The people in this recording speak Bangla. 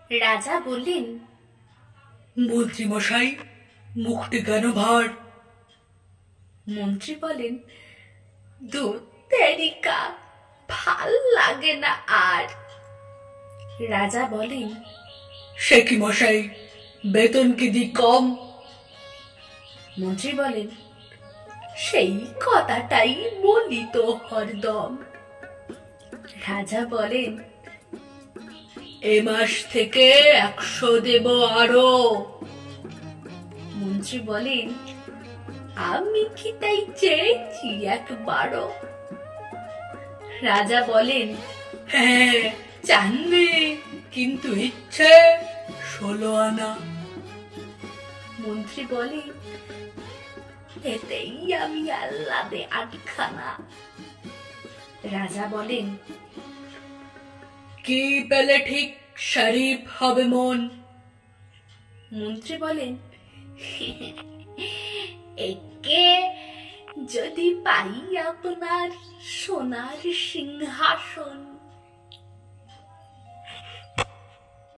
রাজা বললেন, মন্ত্রী মশাই, মুখটি কেন ভার? মন্ত্রী বলেন, দুধ তেরিকা, ভাল লাগে না আর। রাজা বলেন, সে কি মশাই, বেতন কি দি কম? মন্ত্রী বলেন, সেই কথাটাই বলি তো হরদম। রাজা বলেন, এ মাস থেকে 100 দেব আরো। মন্ত্রী বলেন, আমি কি তাই চেয়েছি একবারও? রাজা বলেন, হ্যাঁ চাননি, কিন্তু ইচ্ছে 16 আনা। মন্ত্রী বলে, এতেই আমি আহ্লাদে 8খানা। রাজা বলেন, কি পেলে ঠিক শরীফ হবে মন? মন্ত্রী বলেন, একে যদি পাই আপনার সোনার সিংহাসন।